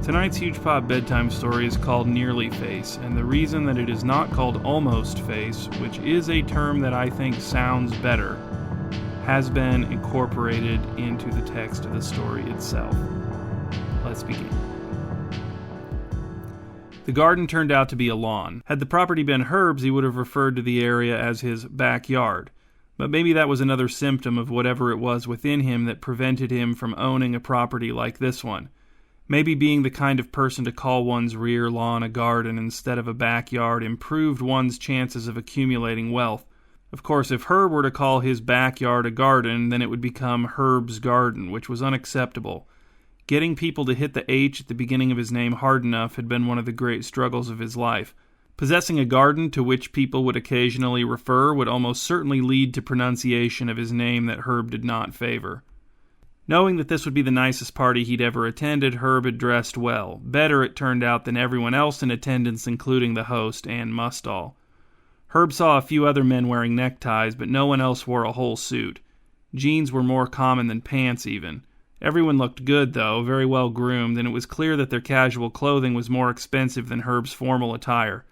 Tonight's huge pop bedtime story is called Nearlyface, and the reason that it is not called Almost Face, which is a term that I think sounds better, has been incorporated into the text of the story itself. Let's begin. The garden turned out to be a lawn. Had the property been Herb's, he would have referred to the area as his backyard. But maybe that was another symptom of whatever it was within him that prevented him from owning a property like this one. Maybe being the kind of person to call one's rear lawn a garden instead of a backyard improved one's chances of accumulating wealth. Of course, if Herb were to call his backyard a garden, then it would become Herb's Garden, which was unacceptable. Getting people to hit the H at the beginning of his name hard enough had been one of the great struggles of his life. Possessing a garden to which people would occasionally refer would almost certainly lead to pronunciation of his name that Herb did not favor. Knowing that this would be the nicest party he'd ever attended, Herb had dressed well. Better, it turned out, than everyone else in attendance, including the host, Ann Mustall. Herb saw a few other men wearing neckties, but no one else wore a whole suit. Jeans were more common than pants, even. Everyone looked good, though, very well groomed, and it was clear that their casual clothing was more expensive than Herb's formal attire.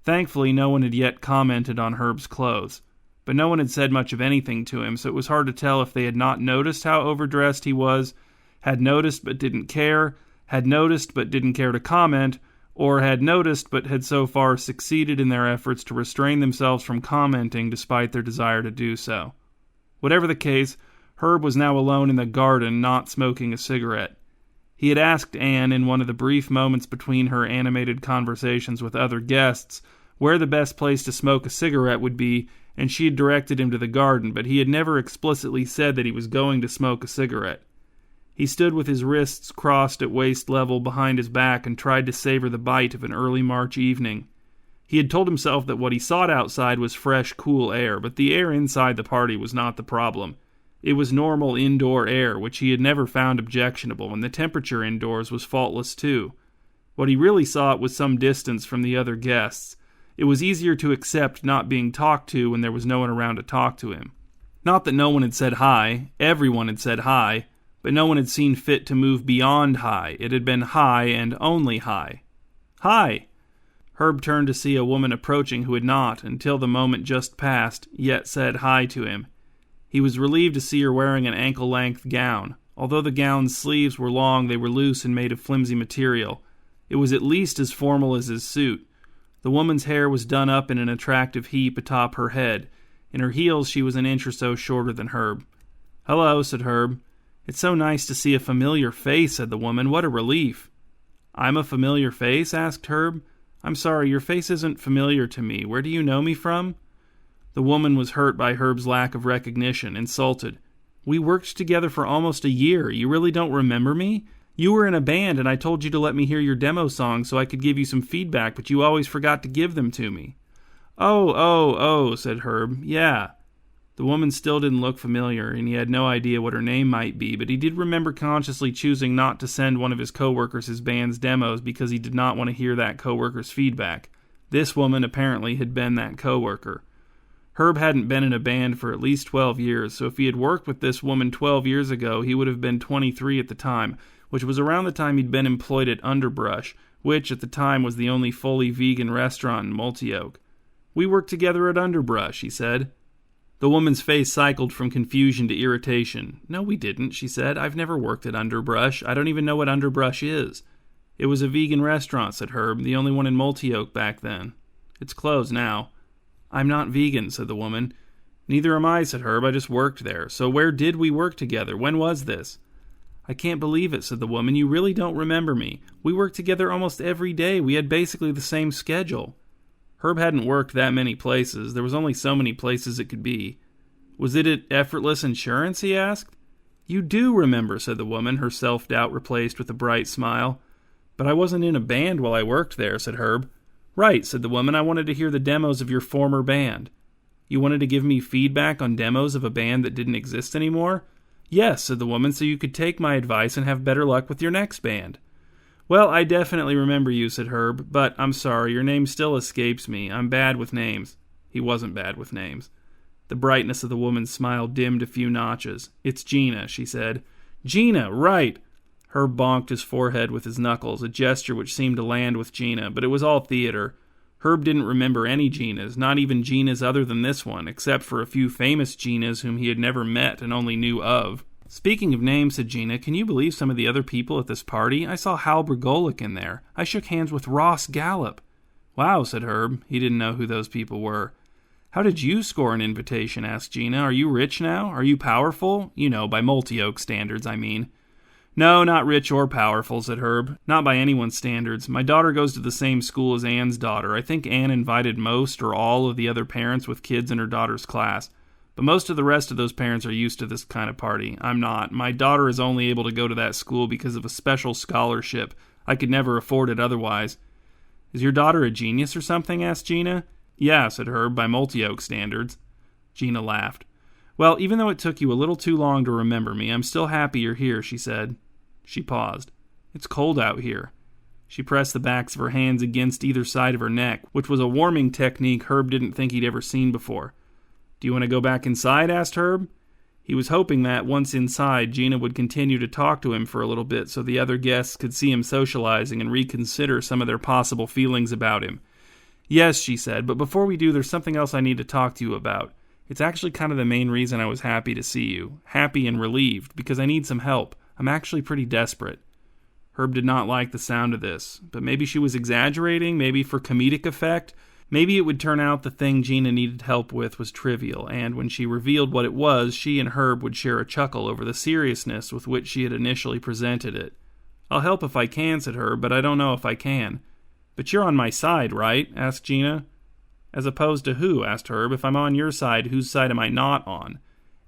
Thankfully, no one had yet commented on Herb's clothes. But no one had said much of anything to him, so it was hard to tell if they had not noticed how overdressed he was, had noticed but didn't care, had noticed but didn't care to comment, or had noticed but had so far succeeded in their efforts to restrain themselves from commenting despite their desire to do so. Whatever the case, Herb was now alone in the garden, not smoking a cigarette. He had asked Anne, in one of the brief moments between her animated conversations with other guests, where the best place to smoke a cigarette would be, and she had directed him to the garden, but he had never explicitly said that he was going to smoke a cigarette. He stood with his wrists crossed at waist level behind his back and tried to savor the bite of an early March evening. He had told himself that what he sought outside was fresh, cool air, but the air inside the party was not the problem. It was normal indoor air, which he had never found objectionable, and the temperature indoors was faultless too. What he really sought was some distance from the other guests. It was easier to accept not being talked to when there was no one around to talk to him. Not that no one had said hi, everyone had said hi, but no one had seen fit to move beyond hi. It had been hi and only hi. Hi! Herb turned to see a woman approaching who had not, until the moment just passed, yet said hi to him. He was relieved to see her wearing an ankle-length gown. Although the gown's sleeves were long, they were loose and made of flimsy material. It was at least as formal as his suit. The woman's hair was done up in an attractive heap atop her head. In her heels she was an inch or so shorter than Herb. "Hello," said Herb. "It's so nice to see a familiar face," said the woman. "What a relief." "I'm a familiar face?" asked Herb. "I'm sorry, your face isn't familiar to me. Where do you know me from?" The woman was hurt by Herb's lack of recognition, insulted. "We worked together for almost a year. You really don't remember me? You were in a band, and I told you to let me hear your demo songs so I could give you some feedback, but you always forgot to give them to me." Oh, said Herb. "Yeah." The woman still didn't look familiar, and he had no idea what her name might be, but he did remember consciously choosing not to send one of his coworkers his band's demos because he did not want to hear that coworker's feedback. This woman apparently had been that coworker. Herb hadn't been in a band for at least 12 years, so if he had worked with this woman 12 years ago, he would have been 23 at the time, which was around the time he'd been employed at Underbrush, which at the time was the only fully vegan restaurant in Multioak. "We worked together at Underbrush," he said. The woman's face cycled from confusion to irritation. "No, we didn't," she said. "I've never worked at Underbrush. I don't even know what Underbrush is." "It was a vegan restaurant," said Herb, "the only one in Multioak back then. It's closed now." "I'm not vegan," said the woman. "Neither am I," said Herb. "I just worked there. So where did we work together? When was this?" "I can't believe it," said the woman. "You really don't remember me. We worked together almost every day. We had basically the same schedule." Herb hadn't worked that many places. There was only so many places it could be. "Was it at Effortless Insurance?" he asked. "You do remember," said the woman, her self-doubt replaced with a bright smile. "But I wasn't in a band while I worked there," said Herb. "Right," said the woman. "I wanted to hear the demos of your former band." "You wanted to give me feedback on demos of a band that didn't exist anymore?" "Yes," said the woman, "so you could take my advice and have better luck with your next band." "Well, I definitely remember you," said Herb, "but I'm sorry, your name still escapes me. I'm bad with names." He wasn't bad with names. The brightness of the woman's smile dimmed a few notches. "It's Gina," she said. "Gina, right!" Herb bonked his forehead with his knuckles, a gesture which seemed to land with Gina, but it was all theater. Herb didn't remember any Ginas, not even Ginas other than this one, except for a few famous Ginas whom he had never met and only knew of. "Speaking of names," said Gina, "can you believe some of the other people at this party? I saw Hal Bergolic in there. I shook hands with Ross Gallup." "Wow," said Herb. He didn't know who those people were. "How did you score an invitation?" asked Gina. "Are you rich now? Are you powerful? You know, by multi-oak standards, I mean." "No, not rich or powerful," said Herb. "Not by anyone's standards. My daughter goes to the same school as Ann's daughter. I think Ann invited most or all of the other parents with kids in her daughter's class. But most of the rest of those parents are used to this kind of party. I'm not. My daughter is only able to go to that school because of a special scholarship. I could never afford it otherwise." "Is your daughter a genius or something?" asked Gina. "Yeah," said Herb, "by multi-oak standards." Gina laughed. "Well, even though it took you a little too long to remember me, I'm still happy you're here," she said. She paused. "It's cold out here." She pressed the backs of her hands against either side of her neck, which was a warming technique Herb didn't think he'd ever seen before. "Do you want to go back inside?" asked Herb. He was hoping that, once inside, Gina would continue to talk to him for a little bit so the other guests could see him socializing and reconsider some of their possible feelings about him. "Yes," she said, "but before we do, there's something else I need to talk to you about. It's actually kind of the main reason I was happy to see you. Happy and relieved, because I need some help. I'm actually pretty desperate." Herb did not like the sound of this, but maybe she was exaggerating, maybe for comedic effect. Maybe it would turn out the thing Gina needed help with was trivial, and when she revealed what it was, she and Herb would share a chuckle over the seriousness with which she had initially presented it. "I'll help if I can," said Herb, "but I don't know if I can." "But you're on my side, right?" asked Gina. "As opposed to who?" asked Herb. "If I'm on your side, whose side am I not on?"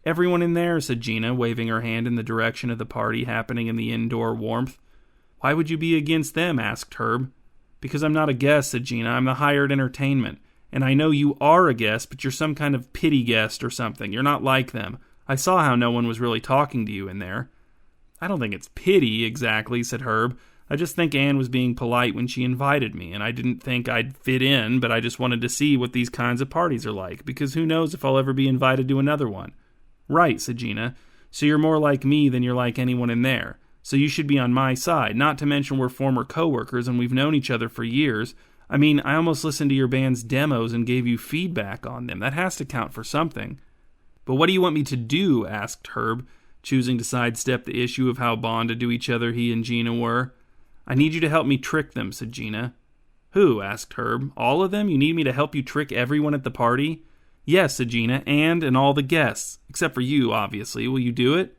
"Everyone in there," said Gina, waving her hand in the direction of the party happening in the indoor warmth. "Why would you be against them?" asked Herb. "Because I'm not a guest," said Gina. "I'm the hired entertainment. And I know you are a guest, but you're some kind of pity guest or something. You're not like them. I saw how no one was really talking to you in there." "I don't think it's pity, exactly," said Herb. "I just think Ann was being polite when she invited me, and I didn't think I'd fit in, but I just wanted to see what these kinds of parties are like, because who knows if I'll ever be invited to another one." "Right," said Gina. "So you're more like me than you're like anyone in there. So you should be on my side, not to mention we're former coworkers and we've known each other for years. I mean, I almost listened to your band's demos and gave you feedback on them. That has to count for something." "But what do you want me to do?" asked Herb, choosing to sidestep the issue of how bonded to each other he and Gina were. "I need you to help me trick them," said Gina. "Who?" asked Herb. "All of them? You need me to help you trick everyone at the party?" "Yes," said Gina, and all the guests. Except for you, obviously. Will you do it?"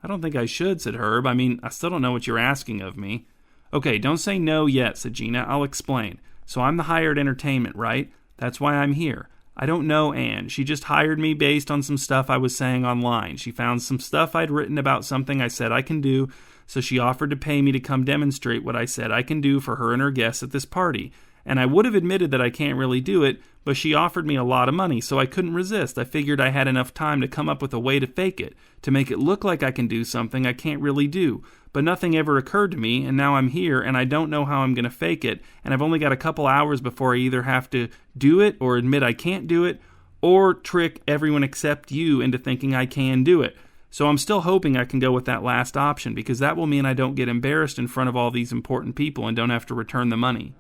"I don't think I should," said Herb. "I mean, I still don't know what you're asking of me." "Okay, don't say no yet," said Gina. "I'll explain. So I'm the hired entertainment, right? That's why I'm here. I don't know Ann. She just hired me based on some stuff I was saying online. She found some stuff I'd written about something I said I can do, so she offered to pay me to come demonstrate what I said I can do for her and her guests at this party. And I would have admitted that I can't really do it, but she offered me a lot of money, so I couldn't resist. I figured I had enough time to come up with a way to fake it, to make it look like I can do something I can't really do. But nothing ever occurred to me, and now I'm here, and I don't know how I'm going to fake it, and I've only got a couple hours before I either have to do it or admit I can't do it, or trick everyone except you into thinking I can do it. So I'm still hoping I can go with that last option, because that will mean I don't get embarrassed in front of all these important people and don't have to return the money."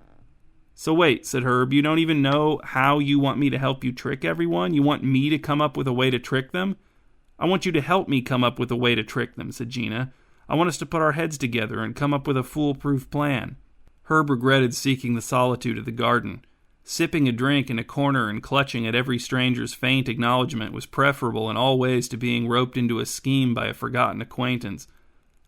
"So wait," said Herb, "you don't even know how you want me to help you trick everyone? You want me to come up with a way to trick them?" "I want you to help me come up with a way to trick them," said Gina. "I want us to put our heads together and come up with a foolproof plan." Herb regretted seeking the solitude of the garden. Sipping a drink in a corner and clutching at every stranger's faint acknowledgement was preferable in all ways to being roped into a scheme by a forgotten acquaintance.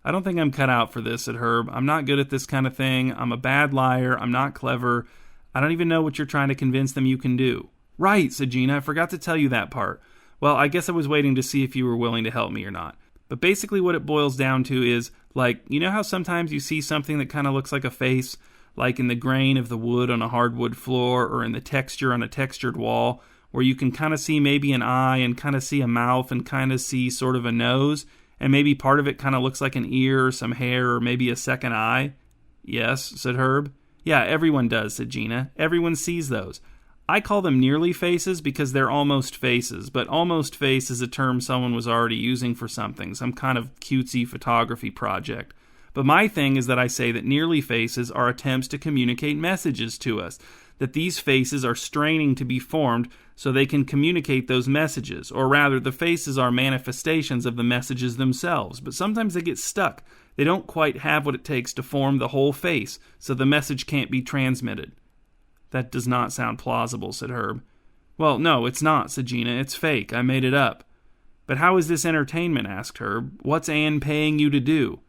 "I don't think I'm cut out for this," said Herb. "I'm not good at this kind of thing. I'm a bad liar. I'm not clever. I don't even know what you're trying to convince them you can do." "Right," said Gina. "I forgot to tell you that part. Well, I guess I was waiting to see if you were willing to help me or not. But basically what it boils down to is, like, you know how sometimes you see something that kind of looks like a face, like in the grain of the wood on a hardwood floor or in the texture on a textured wall, where you can kind of see maybe an eye and kind of see a mouth and kind of see sort of a nose, and maybe part of it kind of looks like an ear or some hair or maybe a second eye?" "Yes," said Herb. "Yeah, everyone does," said Gina. "Everyone sees those. I call them nearly faces because they're almost faces, but almost face is a term someone was already using for something, some kind of cutesy photography project. But my thing is that I say that nearly faces are attempts to communicate messages to us, that these faces are straining to be formed so they can communicate those messages, or rather, the faces are manifestations of the messages themselves, but sometimes they get stuck. They don't quite have what it takes to form the whole face, so the message can't be transmitted. That does not sound plausible, said Herb. Well, no, it's not, said Gina. It's fake. I made it up. But how is this entertainment? Asked Herb. What's Anne paying you to do?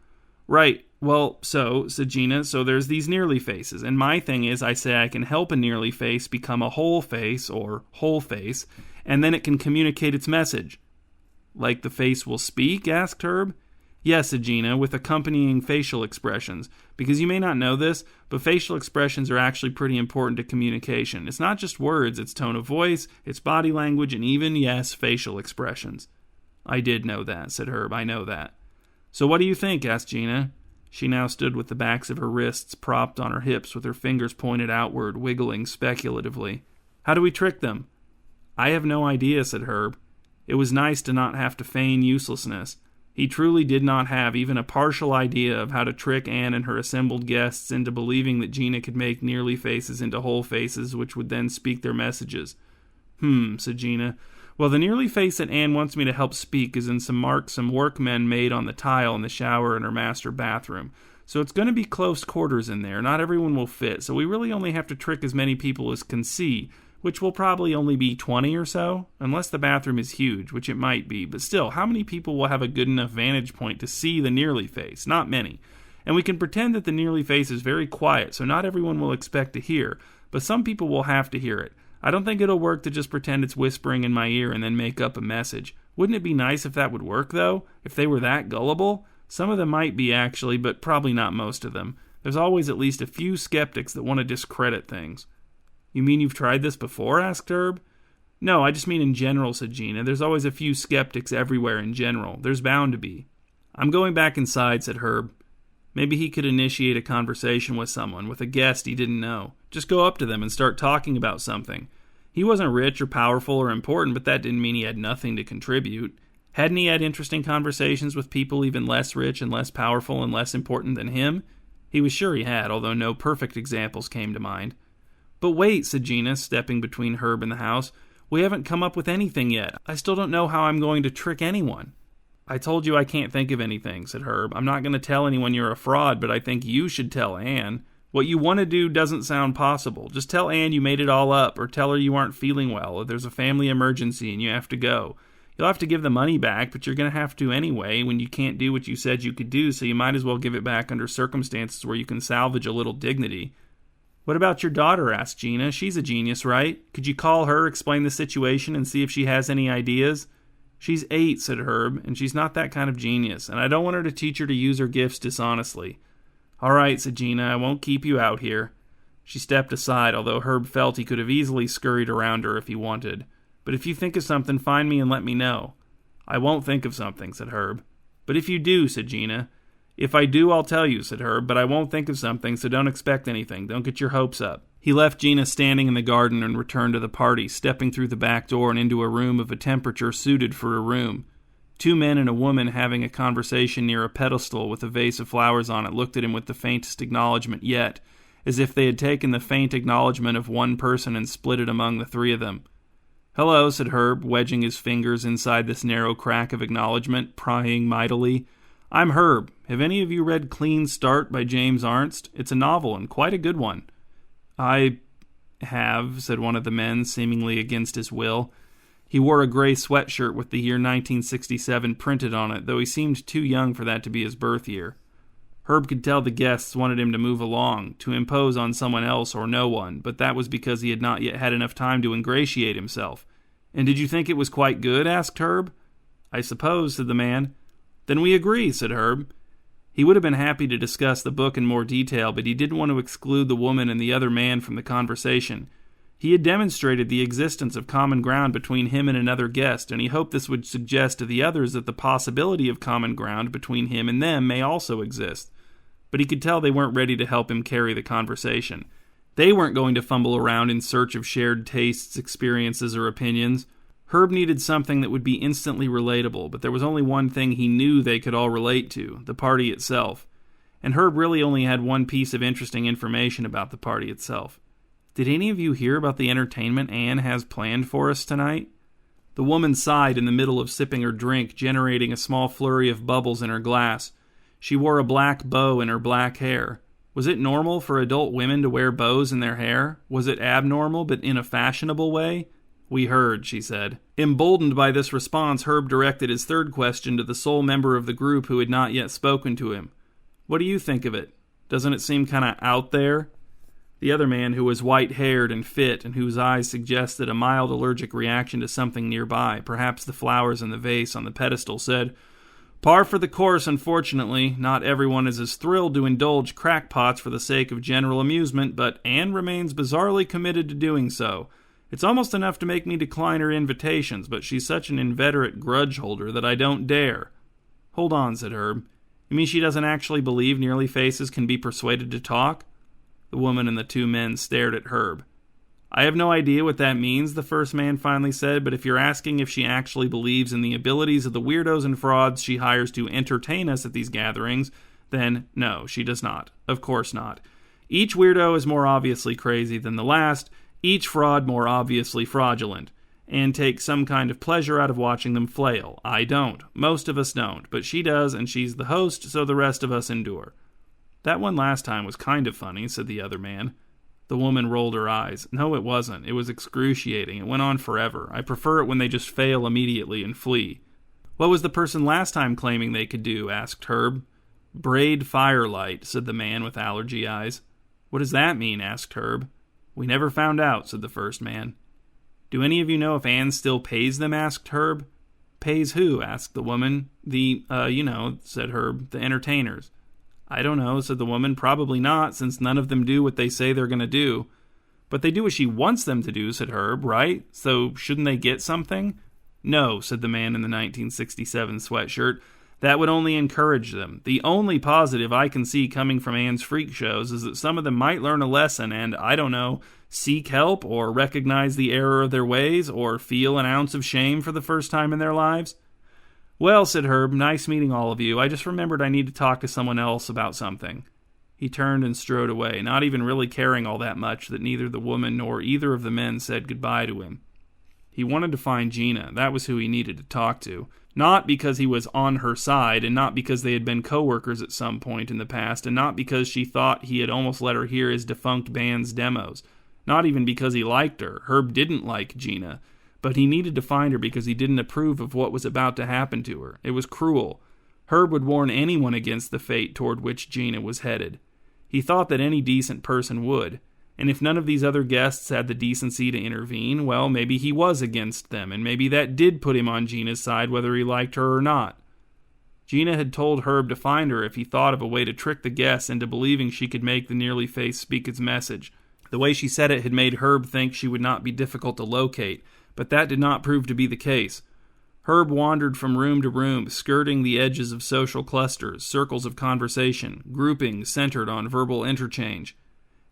Right. Well, said Gina, so there's these nearly faces, and my thing is I say I can help a nearly face become a whole face, or whole face, and then it can communicate its message. Like the face will speak? Asked Herb. Yes, said Gina, with accompanying facial expressions. Because you may not know this, but facial expressions are actually pretty important to communication. It's not just words, it's tone of voice, it's body language, and even, yes, facial expressions. I did know that, said Herb. I know that. So what do you think? Asked Gina. She now stood with the backs of her wrists propped on her hips with her fingers pointed outward, wiggling speculatively. How do we trick them? I have no idea, said Herb. It was nice to not have to feign uselessness. He truly did not have even a partial idea of how to trick Anne and her assembled guests into believing that Gina could make nearly faces into whole faces, which would then speak their messages. Said Gina. Well, the nearly face that Anne wants me to help speak is in some marks some workmen made on the tile in the shower in her master bathroom. So it's going to be close quarters in there. Not everyone will fit, so we really only have to trick as many people as can see, which will probably only be 20 or so, unless the bathroom is huge, which it might be. But still, how many people will have a good enough vantage point to see the nearly face? Not many. And we can pretend that the nearly face is very quiet, so not everyone will expect to hear, but some people will have to hear it. I don't think it'll work to just pretend it's whispering in my ear and then make up a message. Wouldn't it be nice if that would work, though? If they were that gullible? Some of them might be, actually, but probably not most of them. There's always at least a few skeptics that want to discredit things. You mean you've tried this before? Asked Herb. No, I just mean in general, said Gina. There's always a few skeptics everywhere in general. There's bound to be. I'm going back inside, said Herb. Maybe he could initiate a conversation with someone, with a guest he didn't know. Just go up to them and start talking about something. He wasn't rich or powerful or important, but that didn't mean he had nothing to contribute. Hadn't he had interesting conversations with people even less rich and less powerful and less important than him? He was sure he had, although no perfect examples came to mind. But wait, said Gina, stepping between Herb and the house. We haven't come up with anything yet. I still don't know how I'm going to trick anyone. I told you I can't think of anything, said Herb. I'm not going to tell anyone you're a fraud, but I think you should tell Anne. What you want to do doesn't sound possible. Just tell Anne you made it all up, or tell her you aren't feeling well, or there's a family emergency and you have to go. You'll have to give the money back, but you're going to have to anyway when you can't do what you said you could do, so you might as well give it back under circumstances where you can salvage a little dignity. What about your daughter? Asked Gina. She's a genius, right? Could you call her, explain the situation, and see if she has any ideas? She's 8, said Herb, and she's not that kind of genius, and I don't want her to teach her to use her gifts dishonestly. All right, said Gina, I won't keep you out here. She stepped aside, although Herb felt he could have easily scurried around her if he wanted. But if you think of something, find me and let me know. I won't think of something, said Herb. But if you do, said Gina. If I do, I'll tell you, said Herb, but I won't think of something, so don't expect anything. Don't get your hopes up. He left Gina standing in the garden and returned to the party, stepping through the back door and into a room of a temperature suited for a room. 2 men and a woman having a conversation near a pedestal with a vase of flowers on it looked at him with the faintest acknowledgement yet, as if they had taken the faint acknowledgement of one person and split it among the 3 of them. Hello, said Herb, wedging his fingers inside this narrow crack of acknowledgement, prying mightily. I'm Herb. Have any of you read Clean Start by James Arnst? It's a novel, and quite a good one. I have, said one of the men, seemingly against his will. He wore a gray sweatshirt with the year 1967 printed on it, though he seemed too young for that to be his birth year. Herb could tell the guests wanted him to move along, to impose on someone else or no one, but that was because he had not yet had enough time to ingratiate himself. And did you think it was quite good? Asked Herb. I suppose, said the man. Then we agree, said Herb. He would have been happy to discuss the book in more detail, but he didn't want to exclude the woman and the other man from the conversation. He had demonstrated the existence of common ground between him and another guest, and he hoped this would suggest to the others that the possibility of common ground between him and them may also exist. But he could tell they weren't ready to help him carry the conversation. They weren't going to fumble around in search of shared tastes, experiences, or opinions. Herb needed something that would be instantly relatable, but there was only one thing he knew they could all relate to, the party itself. and Herb really only had one piece of interesting information about the party itself. "Did any of you hear about the entertainment Anne has planned for us tonight?" The woman sighed in the middle of sipping her drink, generating a small flurry of bubbles in her glass. She wore a black bow in her black hair. Was it normal for adult women to wear bows in their hair? Was it abnormal, but in a fashionable way? "We heard," she said. Emboldened by this response, Herb directed his third question to the sole member of the group who had not yet spoken to him. "What do you think of it? Doesn't it seem kind of out there?" The other man, who was white-haired and fit, and whose eyes suggested a mild allergic reaction to something nearby, perhaps the flowers in the vase on the pedestal, said, "Par for the course, unfortunately. Not everyone is as thrilled to indulge crackpots for the sake of general amusement, but Anne remains bizarrely committed to doing so. It's almost enough to make me decline her invitations, but she's such an inveterate grudge holder that I don't dare." "Hold on," said Herb. "You mean she doesn't actually believe Nearlyfaces can be persuaded to talk?" The woman and the two men stared at Herb. "I have no idea what that means," the first man finally said, "but if you're asking if she actually believes in the abilities of the weirdos and frauds she hires to entertain us at these gatherings, then no, she does not. Of course not. Each weirdo is more obviously crazy than the last, each fraud more obviously fraudulent, and takes some kind of pleasure out of watching them flail. I don't. Most of us don't, but she does, and she's the host, so the rest of us endure." "That one last time was kind of funny," said the other man. The woman rolled her eyes. "No, it wasn't. It was excruciating. It went on forever. I prefer it when they just fail immediately and flee." "What was the person last time claiming they could do?" asked Herb. "Braid firelight," said the man with allergy eyes. "What does that mean?" asked Herb. "We never found out," said the first man. "Do any of you know if Anne still pays them?" asked Herb. "Pays who?" asked the woman. Said Herb, "the entertainers." "I don't know," said the woman. "Probably not, since none of them do what they say they're going to do." "But they do what she wants them to do," said Herb, "right? So shouldn't they get something?" "No," said the man in the 1967 sweatshirt. "That would only encourage them. The only positive I can see coming from Anne's freak shows is that some of them might learn a lesson and, I don't know, seek help or recognize the error of their ways or feel an ounce of shame for the first time in their lives." "Well," said Herb, "nice meeting all of you. I just remembered I need to talk to someone else about something." He turned and strode away, not even really caring all that much that neither the woman nor either of the men said goodbye to him. He wanted to find Gina. That was who he needed to talk to. Not because he was on her side, and not because they had been coworkers at some point in the past, and not because she thought he had almost let her hear his defunct band's demos. Not even because he liked her. Herb didn't like Gina. But he needed to find her because he didn't approve of what was about to happen to her. It was cruel. Herb would warn anyone against the fate toward which Gina was headed. He thought that any decent person would. And if none of these other guests had the decency to intervene, well, maybe he was against them, and maybe that did put him on Gina's side whether he liked her or not. Gina had told Herb to find her if he thought of a way to trick the guests into believing she could make the Nearlyface speak its message. The way she said it had made Herb think she would not be difficult to locate, but that did not prove to be the case. Herb wandered from room to room, skirting the edges of social clusters, circles of conversation, groupings centered on verbal interchange.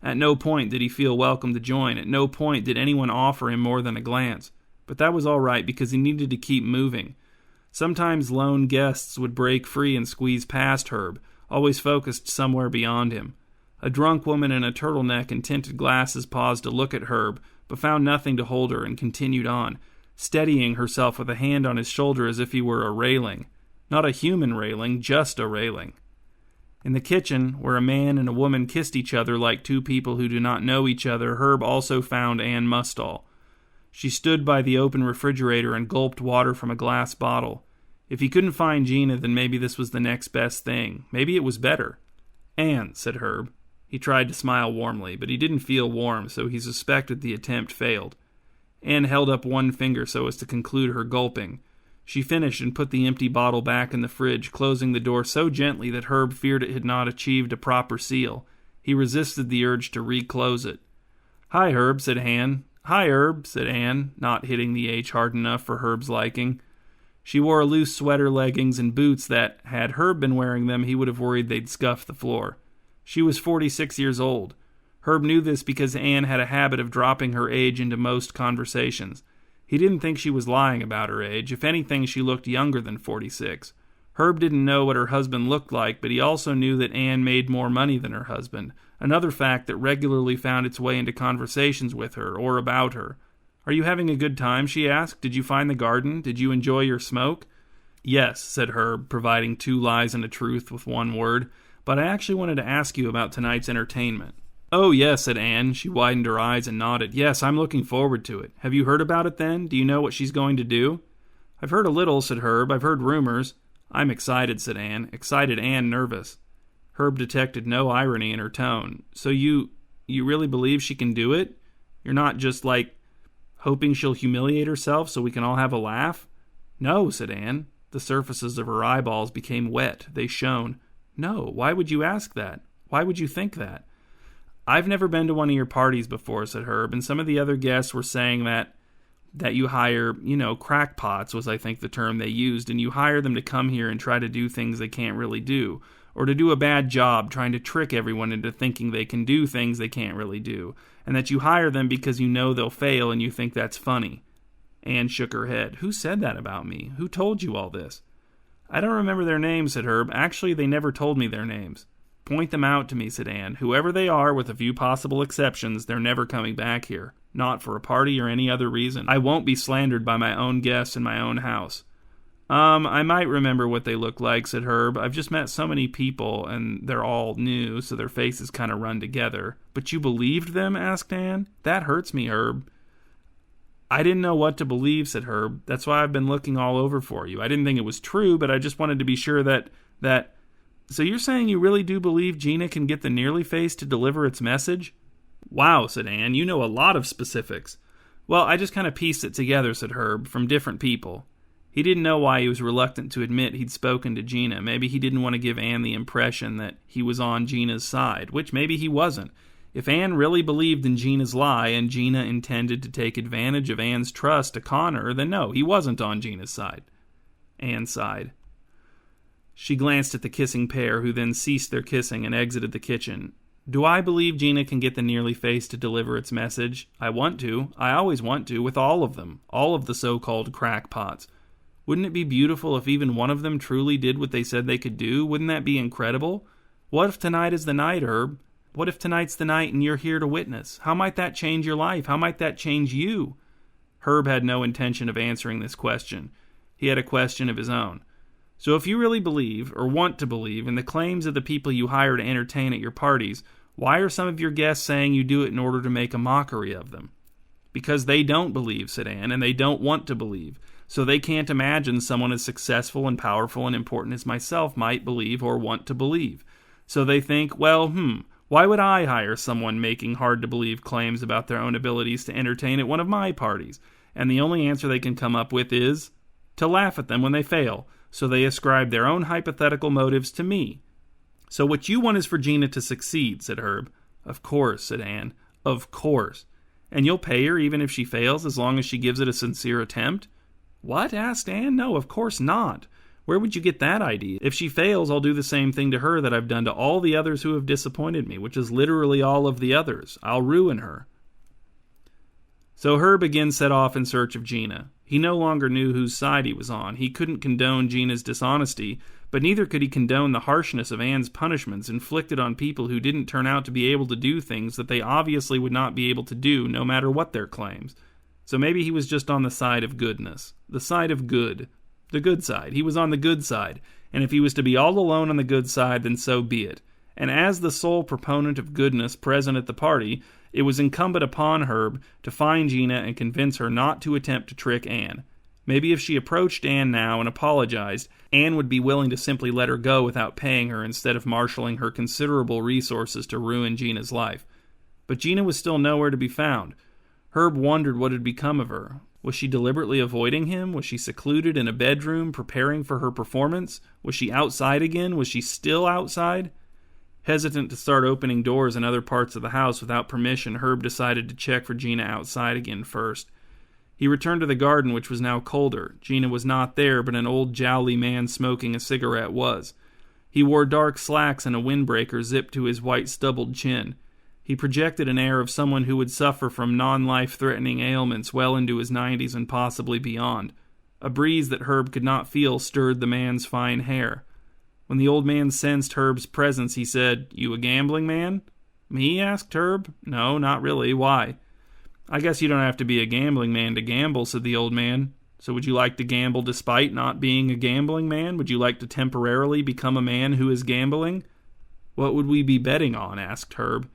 At no point did he feel welcome to join. At no point did anyone offer him more than a glance. But that was all right, because he needed to keep moving. Sometimes lone guests would break free and squeeze past Herb, always focused somewhere beyond him. A drunk woman in a turtleneck and tinted glasses paused to look at Herb, but found nothing to hold her and continued on, steadying herself with a hand on his shoulder as if he were a railing. Not a human railing, just a railing. In the kitchen, where a man and a woman kissed each other like two people who do not know each other, Herb also found Anne Mustall. She stood by the open refrigerator and gulped water from a glass bottle. If he couldn't find Gina, then maybe this was the next best thing. Maybe it was better. "Anne," said Herb. He tried to smile warmly, but he didn't feel warm, so he suspected the attempt failed. Anne held up one finger so as to conclude her gulping. She finished and put the empty bottle back in the fridge, closing the door so gently that Herb feared it had not achieved a proper seal. He resisted the urge to reclose it. "Hi, Herb," said Anne. "Hi, Herb," said Anne, not hitting the H hard enough for Herb's liking. She wore loose sweater leggings and boots that, had Herb been wearing them, he would have worried they'd scuff the floor. She was 46 years old. Herb knew this because Anne had a habit of dropping her age into most conversations. He didn't think she was lying about her age. If anything, she looked younger than 46. Herb didn't know what her husband looked like, but he also knew that Anne made more money than her husband, another fact that regularly found its way into conversations with her or about her. "Are you having a good time?" she asked. "Did you find the garden? Did you enjoy your smoke?" "Yes," said Herb, providing 2 lies and a truth with 1 word, "but I actually wanted to ask you about tonight's entertainment." "Oh, yes," said Anne. She widened her eyes and nodded. "Yes, I'm looking forward to it. Have you heard about it then? Do you know what she's going to do?" "I've heard a little," said Herb. "I've heard rumors." "I'm excited," said Anne. Excited and nervous. Herb detected no irony in her tone. "So you really believe she can do it? You're not just, hoping she'll humiliate herself so we can all have a laugh?" "No," said Anne. The surfaces of her eyeballs became wet. They shone. "No, why would you ask that? Why would you think that?" "I've never been to one of your parties before," said Herb, "and some of the other guests were saying that you hire, crackpots was I think the term they used, and you hire them to come here and try to do things they can't really do, or to do a bad job trying to trick everyone into thinking they can do things they can't really do, and that you hire them because you know they'll fail and you think that's funny." Anne shook her head. "Who said that about me? Who told you all this?" "I don't remember their names," said Herb. "Actually, they never told me their names." "Point them out to me," said Anne. "Whoever they are, with a few possible exceptions, they're never coming back here. Not for a party or any other reason. I won't be slandered by my own guests in my own house." I might remember what they look like," said Herb. "I've just met so many people, and they're all new, so their faces kind of run together." "But you believed them?" asked Anne. "That hurts me, Herb." "I didn't know what to believe," said Herb. "That's why I've been looking all over for you. I didn't think it was true, but I just wanted to be sure that... So you're saying you really do believe Gina can get the Nearlyface to deliver its message?" "Wow," said Anne. "You know a lot of specifics." "Well, I just kind of pieced it together," said Herb, "from different people." He didn't know why he was reluctant to admit he'd spoken to Gina. Maybe he didn't want to give Anne the impression that he was on Gina's side, which maybe he wasn't. If Anne really believed in Gina's lie and Gina intended to take advantage of Anne's trust to con her, then no, he wasn't on Gina's side. Anne sighed. She glanced at the kissing pair, who then ceased their kissing and exited the kitchen. "Do I believe Gina can get the Nearlyface to deliver its message? I want to. I always want to, with all of them. All of the so-called crackpots. Wouldn't it be beautiful if even one of them truly did what they said they could do? Wouldn't that be incredible? What if tonight is the night, Herb? What if tonight's the night and you're here to witness? How might that change your life? How might that change you?" Herb had no intention of answering this question. He had a question of his own. "So if you really believe, or want to believe, in the claims of the people you hire to entertain at your parties, why are some of your guests saying you do it in order to make a mockery of them?" "Because they don't believe," said Anne, "and they don't want to believe. So they can't imagine someone as successful and powerful and important as myself might believe or want to believe. So they think, well, why would I hire someone making hard-to-believe claims about their own abilities to entertain at one of my parties? And the only answer they can come up with is to laugh at them when they fail. So they ascribe their own hypothetical motives to me." "So what you want is for Gina to succeed," said Herb. "Of course," said Anne. "Of course. And you'll pay her even if she fails, as long as she gives it a sincere attempt?" "What?" asked Anne. "No, of course not. Where would you get that idea? If she fails, I'll do the same thing to her that I've done to all the others who have disappointed me, which is literally all of the others. I'll ruin her." So Herb again set off in search of Gina. He no longer knew whose side he was on. He couldn't condone Gina's dishonesty, but neither could he condone the harshness of Anne's punishments inflicted on people who didn't turn out to be able to do things that they obviously would not be able to do, no matter what their claims. So maybe he was just on the side of goodness. The side of good. The good side. He was on the good side. And if he was to be all alone on the good side, then so be it. And as the sole proponent of goodness present at the party, it was incumbent upon Herb to find Gina and convince her not to attempt to trick Anne. Maybe if she approached Anne now and apologized, Anne would be willing to simply let her go without paying her instead of marshaling her considerable resources to ruin Gina's life. But Gina was still nowhere to be found. Herb wondered what had become of her. Was she deliberately avoiding him? Was she secluded in a bedroom, preparing for her performance? Was she outside again? Was she still outside? Hesitant to start opening doors in other parts of the house without permission, Herb decided to check for Gina outside again first. He returned to the garden, which was now colder. Gina was not there, but an old jowly man smoking a cigarette was. He wore dark slacks and a windbreaker zipped to his white stubbled chin. He projected an air of someone who would suffer from non-life-threatening ailments well into his 90s and possibly beyond. A breeze that Herb could not feel stirred the man's fine hair. When the old man sensed Herb's presence, he said, "You a gambling man?" "Me?" asked Herb. "No, not really. Why?" "I guess you don't have to be a gambling man to gamble," said the old man. "So would you like to gamble despite not being a gambling man? Would you like to temporarily become a man who is gambling?" "What would we be betting on?" asked Herb.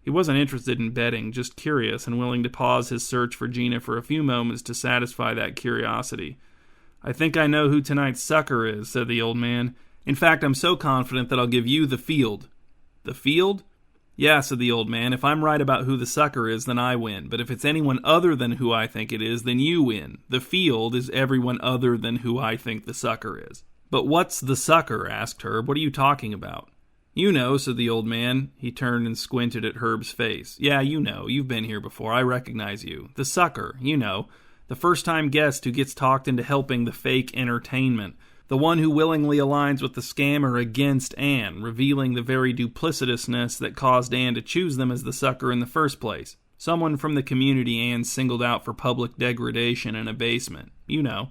He wasn't interested in betting, just curious and willing to pause his search for Gina for a few moments to satisfy that curiosity. "I think I know who tonight's sucker is," said the old man. "In fact, I'm so confident that I'll give you the field." "The field?" "Yeah," said the old man. "If I'm right about who the sucker is, then I win. But if it's anyone other than who I think it is, then you win. The field is everyone other than who I think the sucker is." "But what's the sucker?" asked Herb. "What are you talking about?" "You know," said the old man. He turned and squinted at Herb's face. "Yeah, you know. You've been here before. I recognize you. The sucker, you know. The first-time guest who gets talked into helping the fake entertainment. The one who willingly aligns with the scammer against Anne, revealing the very duplicitousness that caused Anne to choose them as the sucker in the first place. Someone from the community Anne singled out for public degradation and abasement. You know."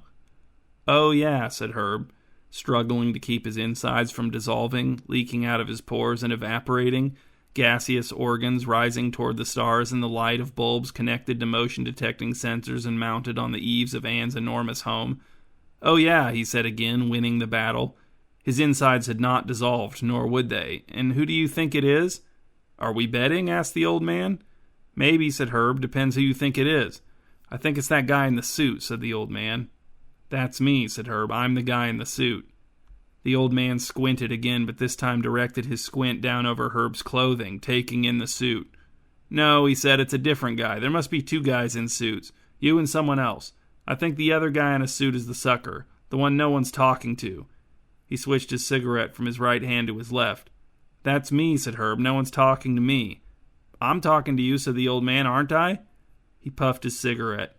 "Oh, yeah," said Herb, struggling to keep his insides from dissolving, leaking out of his pores and evaporating, gaseous organs rising toward the stars in the light of bulbs connected to motion-detecting sensors and mounted on the eaves of Anne's enormous home. "Oh yeah," he said again, winning the battle. His insides had not dissolved, nor would they. "And who do you think it is?" "Are we betting?" asked the old man. "Maybe," said Herb. "Depends who you think it is." "I think it's that guy in the suit," said the old man. "That's me," said Herb. "I'm the guy in the suit." The old man squinted again, but this time directed his squint down over Herb's clothing, taking in the suit. "No," he said, "it's a different guy. There must be two guys in suits. You and someone else. I think the other guy in a suit is the sucker, the one no one's talking to." He switched his cigarette from his right hand to his left. "That's me," said Herb. "No one's talking to me." "I'm talking to you," said the old man, "aren't I?" He puffed his cigarette.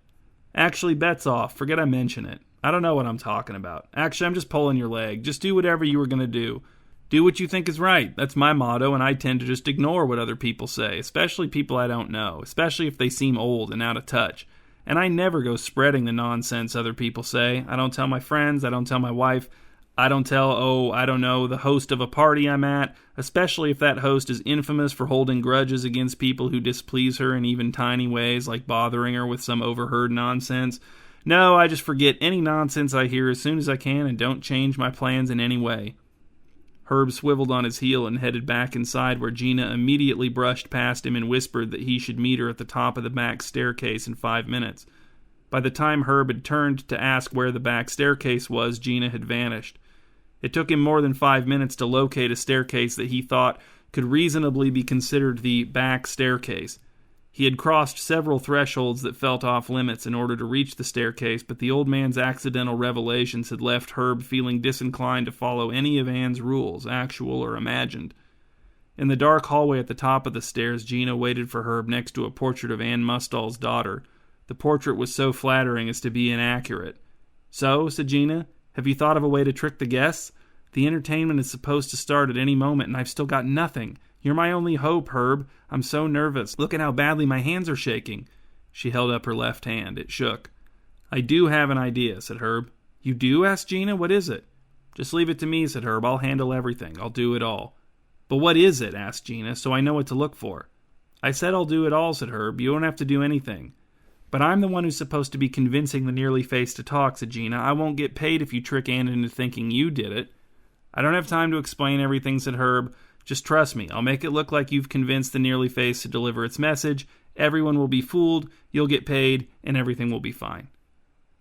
"Actually, bet's off. Forget I mention it. I don't know what I'm talking about. Actually, I'm just pulling your leg. Just do whatever you were going to do. Do what you think is right. That's my motto, and I tend to just ignore what other people say, especially people I don't know, especially if they seem old and out of touch. And I never go spreading the nonsense other people say. I don't tell my friends. I don't tell my wife. I don't tell, I don't know, the host of a party I'm at, especially if that host is infamous for holding grudges against people who displease her in even tiny ways, like bothering her with some overheard nonsense. No, I just forget any nonsense I hear as soon as I can and don't change my plans in any way." Herb swiveled on his heel and headed back inside, where Gina immediately brushed past him and whispered that he should meet her at the top of the back staircase in 5 minutes. By the time Herb had turned to ask where the back staircase was, Gina had vanished. It took him more than 5 minutes to locate a staircase that he thought could reasonably be considered the back staircase. He had crossed several thresholds that felt off limits in order to reach the staircase, but the old man's accidental revelations had left Herb feeling disinclined to follow any of Anne's rules, actual or imagined. In the dark hallway at the top of the stairs, Gina waited for Herb next to a portrait of Anne Mustall's daughter. The portrait was so flattering as to be inaccurate. "So," said Gina, "have you thought of a way to trick the guests? The entertainment is supposed to start at any moment, and I've still got nothing. You're my only hope, Herb. I'm so nervous. Look at how badly my hands are shaking." She held up her left hand. It shook. "I do have an idea," said Herb. "You do?" asked Gina. "What is it?" "Just leave it to me," said Herb. "I'll handle everything. I'll do it all." "But what is it?" asked Gina, "so I know what to look for." "I said I'll do it all," said Herb. "You don't have to do anything." "But I'm the one who's supposed to be convincing the Nearlyface to talk," said Gina. "I won't get paid if you trick Anne into thinking you did it." "I don't have time to explain everything," said Herb. "Just trust me. I'll make it look like you've convinced the Nearlyface to deliver its message. Everyone will be fooled, you'll get paid, and everything will be fine."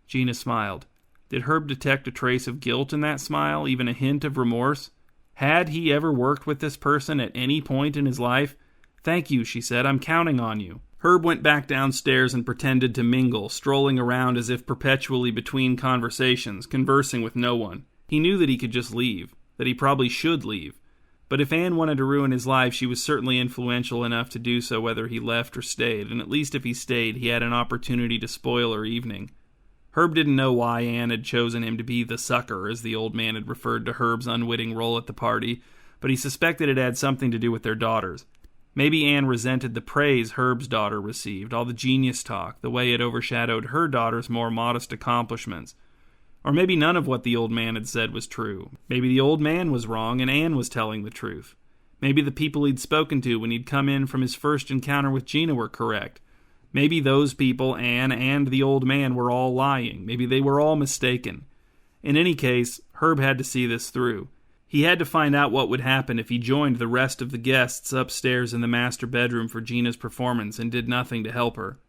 Gina smiled. Did Herb detect a trace of guilt in that smile, even a hint of remorse? Had he ever worked with this person at any point in his life? "Thank you," she said. "I'm counting on you." Herb went back downstairs and pretended to mingle, strolling around as if perpetually between conversations, conversing with no one. He knew that he could just leave, that he probably should leave. But if Anne wanted to ruin his life, she was certainly influential enough to do so whether he left or stayed, and at least if he stayed, he had an opportunity to spoil her evening. Herb didn't know why Anne had chosen him to be the sucker, as the old man had referred to Herb's unwitting role at the party, but he suspected it had something to do with their daughters. Maybe Anne resented the praise Herb's daughter received, all the genius talk, the way it overshadowed her daughter's more modest accomplishments. Or maybe none of what the old man had said was true. Maybe the old man was wrong and Anne was telling the truth. Maybe the people he'd spoken to when he'd come in from his first encounter with Gina were correct. Maybe those people, Anne and the old man, were all lying. Maybe they were all mistaken. In any case, Herb had to see this through. He had to find out what would happen if he joined the rest of the guests upstairs in the master bedroom for Gina's performance and did nothing to help her.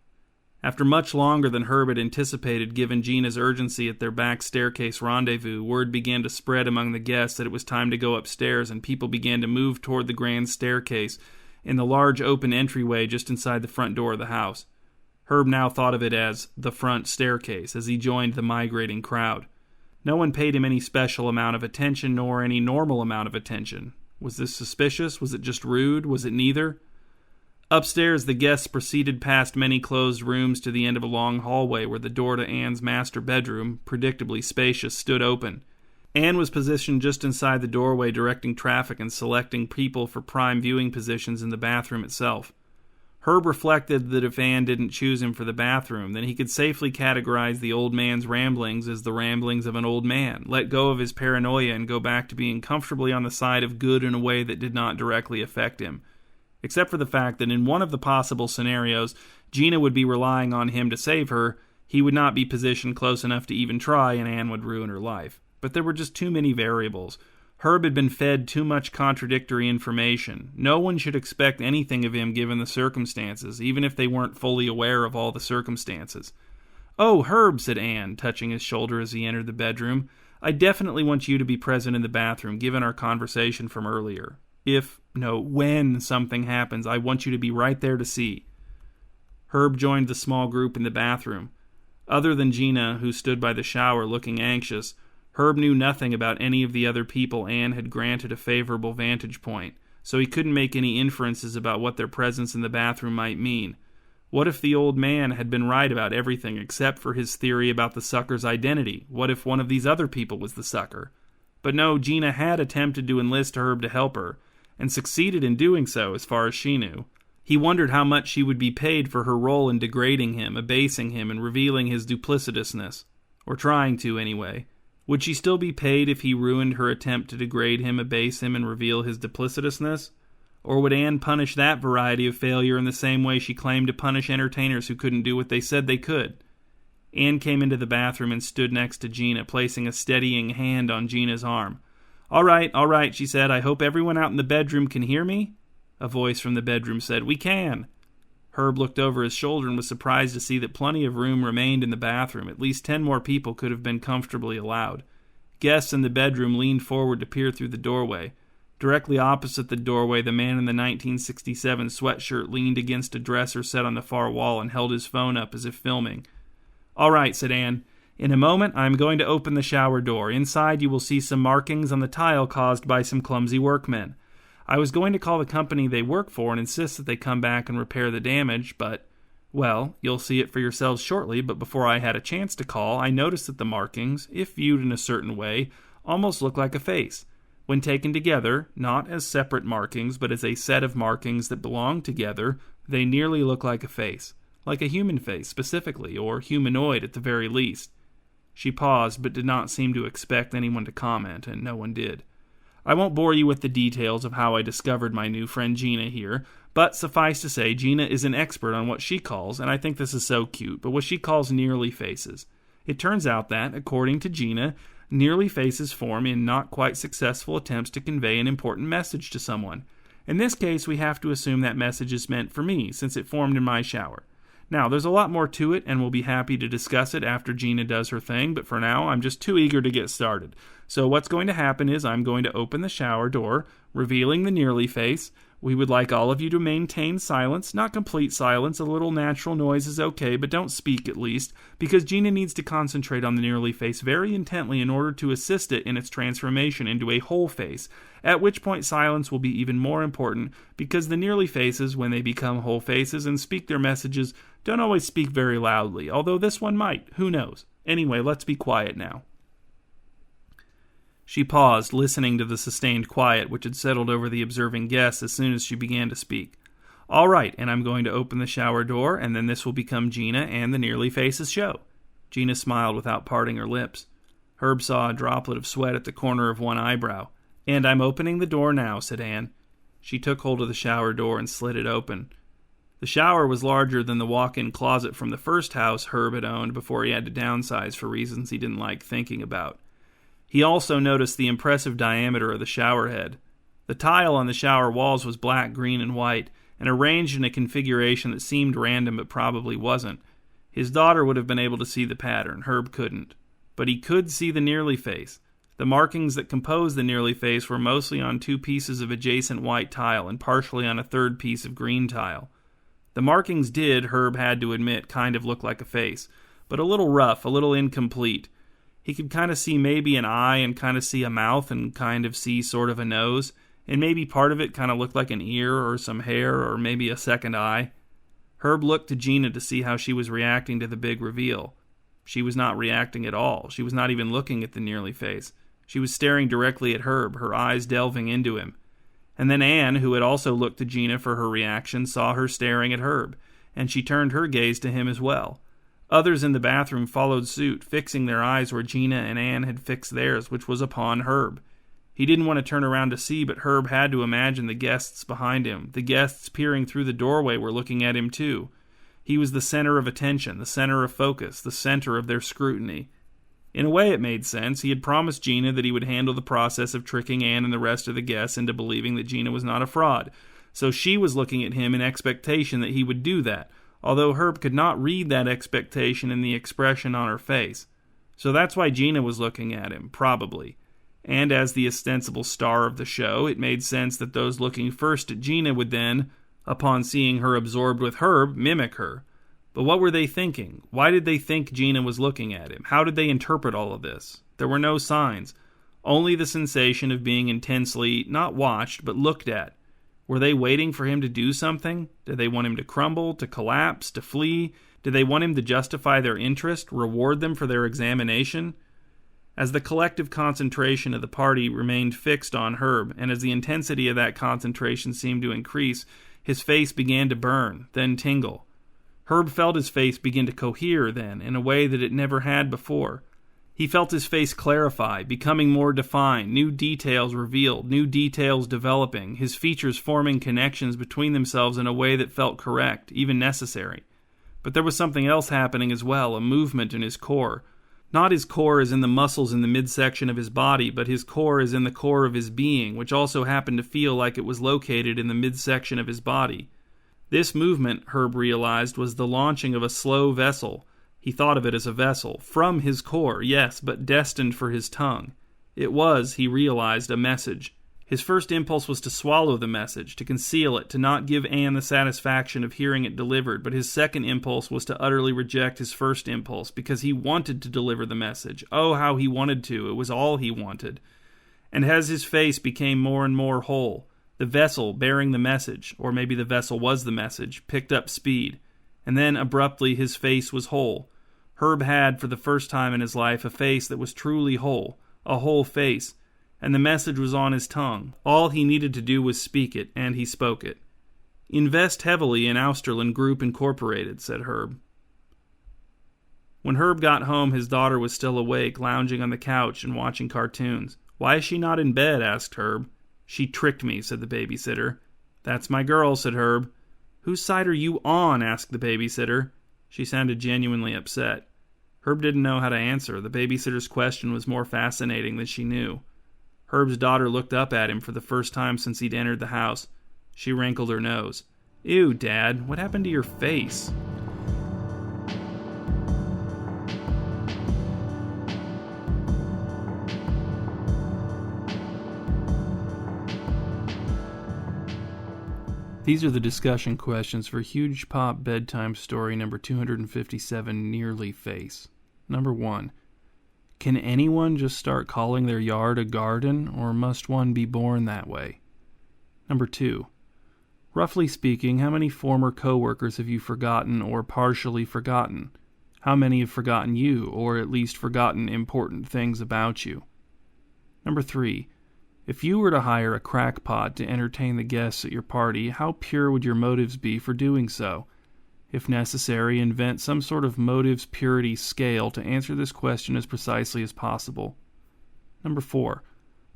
After much longer than Herb had anticipated given Gina's urgency at their back staircase rendezvous, word began to spread among the guests that it was time to go upstairs, and people began to move toward the grand staircase in the large open entryway just inside the front door of the house. Herb now thought of it as the front staircase as he joined the migrating crowd. No one paid him any special amount of attention, nor any normal amount of attention. Was this suspicious? Was it just rude? Was it neither? Upstairs, the guests proceeded past many closed rooms to the end of a long hallway where the door to Anne's master bedroom, predictably spacious, stood open. Anne was positioned just inside the doorway, directing traffic and selecting people for prime viewing positions in the bathroom itself. Herb reflected that if Anne didn't choose him for the bathroom, then he could safely categorize the old man's ramblings as the ramblings of an old man, let go of his paranoia and go back to being comfortably on the side of good in a way that did not directly affect him. Except for the fact that in one of the possible scenarios, Gina would be relying on him to save her, he would not be positioned close enough to even try, and Anne would ruin her life. But there were just too many variables. Herb had been fed too much contradictory information. No one should expect anything of him given the circumstances, even if they weren't fully aware of all the circumstances. "Oh, Herb," said Anne, touching his shoulder as he entered the bedroom, "I definitely want you to be present in the bathroom, given our conversation from earlier. When something happens, I want you to be right there to see." Herb joined the small group in the bathroom. Other than Gina, who stood by the shower looking anxious, Herb knew nothing about any of the other people Anne had granted a favorable vantage point, so he couldn't make any inferences about what their presence in the bathroom might mean. What if the old man had been right about everything except for his theory about the sucker's identity? What if one of these other people was the sucker? But no, Gina had attempted to enlist Herb to help her, and succeeded in doing so as far as she knew. He wondered how much she would be paid for her role in degrading him, abasing him, and revealing his duplicitousness. Or trying to, anyway. Would she still be paid if he ruined her attempt to degrade him, abase him, and reveal his duplicitousness? Or would Anne punish that variety of failure in the same way she claimed to punish entertainers who couldn't do what they said they could? Anne came into the bathroom and stood next to Gina, placing a steadying hand on Gina's arm. All right, she said. "I hope everyone out in the bedroom can hear me?" A voice from the bedroom said, "We can." Herb looked over his shoulder and was surprised to see that plenty of room remained in the bathroom. At least 10 more people could have been comfortably allowed. Guests in the bedroom leaned forward to peer through the doorway. Directly opposite the doorway, the man in the 1967 sweatshirt leaned against a dresser set on the far wall and held his phone up as if filming. "All right," said Anne. "In a moment, I am going to open the shower door. Inside, you will see some markings on the tile caused by some clumsy workmen. I was going to call the company they work for and insist that they come back and repair the damage, but, well, you'll see it for yourselves shortly, but before I had a chance to call, I noticed that the markings, if viewed in a certain way, almost look like a face. When taken together, not as separate markings, but as a set of markings that belong together, they nearly look like a face. Like a human face, specifically, or humanoid at the very least." She paused, but did not seem to expect anyone to comment, and no one did. I won't bore you with the details of how I discovered my new friend Gina here, but suffice to say, Gina is an expert on what she calls, and I think this is so cute, but what she calls nearly faces. It turns out that, according to Gina, nearly faces form in not quite successful attempts to convey an important message to someone. In this case, we have to assume that message is meant for me, since it formed in my shower. Now, there's a lot more to it, and we'll be happy to discuss it after Gina does her thing, but for now, I'm just too eager to get started. So what's going to happen is I'm going to open the shower door, revealing the nearly face. We would like all of you to maintain silence, not complete silence. A little natural noise is okay, but don't speak at least, because Gina needs to concentrate on the nearly face very intently in order to assist it in its transformation into a whole face, at which point silence will be even more important, because the nearly faces, when they become whole faces and speak their messages, don't always speak very loudly, although this one might. Who knows? Anyway, let's be quiet now. She paused, listening to the sustained quiet which had settled over the observing guests as soon as she began to speak. "All right, and I'm going to open the shower door, and then this will become Gina and the Nearly Faces show." Gina smiled without parting her lips. Herb saw a droplet of sweat at the corner of one eyebrow. "And I'm opening the door now," said Anne. She took hold of the shower door and slid it open. The shower was larger than the walk-in closet from the first house Herb had owned before he had to downsize for reasons he didn't like thinking about. He also noticed the impressive diameter of the shower head. The tile on the shower walls was black, green, and white, and arranged in a configuration that seemed random but probably wasn't. His daughter would have been able to see the pattern. Herb couldn't. But he could see the Nearlyface. The markings that composed the Nearlyface were mostly on 2 pieces of adjacent white tile and partially on a 3rd piece of green tile. The markings did, Herb had to admit, kind of look like a face, but a little rough, a little incomplete. He could kind of see maybe an eye and kind of see a mouth and kind of see sort of a nose, and maybe part of it kind of looked like an ear or some hair or maybe a second eye. Herb looked to Gina to see how she was reacting to the big reveal. She was not reacting at all. She was not even looking at the Nearlyface. She was staring directly at Herb, her eyes delving into him. And then Anne, who had also looked to Gina for her reaction, saw her staring at Herb, and she turned her gaze to him as well. Others in the bathroom followed suit, fixing their eyes where Gina and Anne had fixed theirs, which was upon Herb. He didn't want to turn around to see, but Herb had to imagine the guests behind him. The guests peering through the doorway were looking at him too. He was the center of attention, the center of focus, the center of their scrutiny. In a way it made sense. He had promised Gina that he would handle the process of tricking Anne and the rest of the guests into believing that Gina was not a fraud. So she was looking at him in expectation that he would do that, although Herb could not read that expectation in the expression on her face. So that's why Gina was looking at him, probably. And as the ostensible star of the show, it made sense that those looking first at Gina would then, upon seeing her absorbed with Herb, mimic her. But what were they thinking? Why did they think Gina was looking at him? How did they interpret all of this? There were no signs. Only the sensation of being intensely, not watched, but looked at. Were they waiting for him to do something? Did they want him to crumble, to collapse, to flee? Did they want him to justify their interest, reward them for their examination? As the collective concentration of the party remained fixed on Herb, and as the intensity of that concentration seemed to increase, his face began to burn, then tingle. Herb felt his face begin to cohere then, in a way that it never had before. He felt his face clarify, becoming more defined, new details revealed, new details developing, his features forming connections between themselves in a way that felt correct, even necessary. But there was something else happening as well, a movement in his core. Not his core as in the muscles in the midsection of his body, but his core as in the core of his being, which also happened to feel like it was located in the midsection of his body. This movement, Herb realized, was the launching of a slow vessel. He thought of it as a vessel, from his core, yes, but destined for his tongue. It was, he realized, a message. His first impulse was to swallow the message, to conceal it, to not give Anne the satisfaction of hearing it delivered, but his second impulse was to utterly reject his first impulse, because he wanted to deliver the message. Oh, how he wanted to. It was all he wanted. And as his face became more and more whole, the vessel bearing the message, or maybe the vessel was the message, picked up speed. And then, abruptly, his face was whole. Herb had, for the first time in his life, a face that was truly whole, a whole face, and the message was on his tongue. All he needed to do was speak it, and he spoke it. "Invest heavily in Austerlin Group Incorporated," said Herb. When Herb got home, his daughter was still awake, lounging on the couch and watching cartoons. "Why is she not in bed?" asked Herb. "She tricked me," said the babysitter. "That's my girl," said Herb. "Whose side are you on?" asked the babysitter. She sounded genuinely upset. Herb didn't know how to answer. The babysitter's question was more fascinating than she knew. Herb's daughter looked up at him for the first time since he'd entered the house. She wrinkled her nose. "Ew, Dad, what happened to your face?" These are the discussion questions for Huge Pop Bedtime Story number 257, Nearlyface. Number 1. Can anyone just start calling their yard a garden, or must one be born that way? Number 2. Roughly speaking, how many former coworkers have you forgotten or partially forgotten? How many have forgotten you, or at least forgotten important things about you? Number 3. If you were to hire a crackpot to entertain the guests at your party, how pure would your motives be for doing so? If necessary, invent some sort of motives purity scale to answer this question as precisely as possible. Number 4.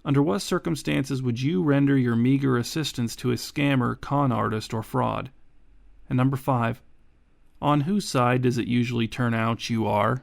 Under what circumstances would you render your meager assistance to a scammer, con artist, or fraud? And number 5. On whose side does it usually turn out you are?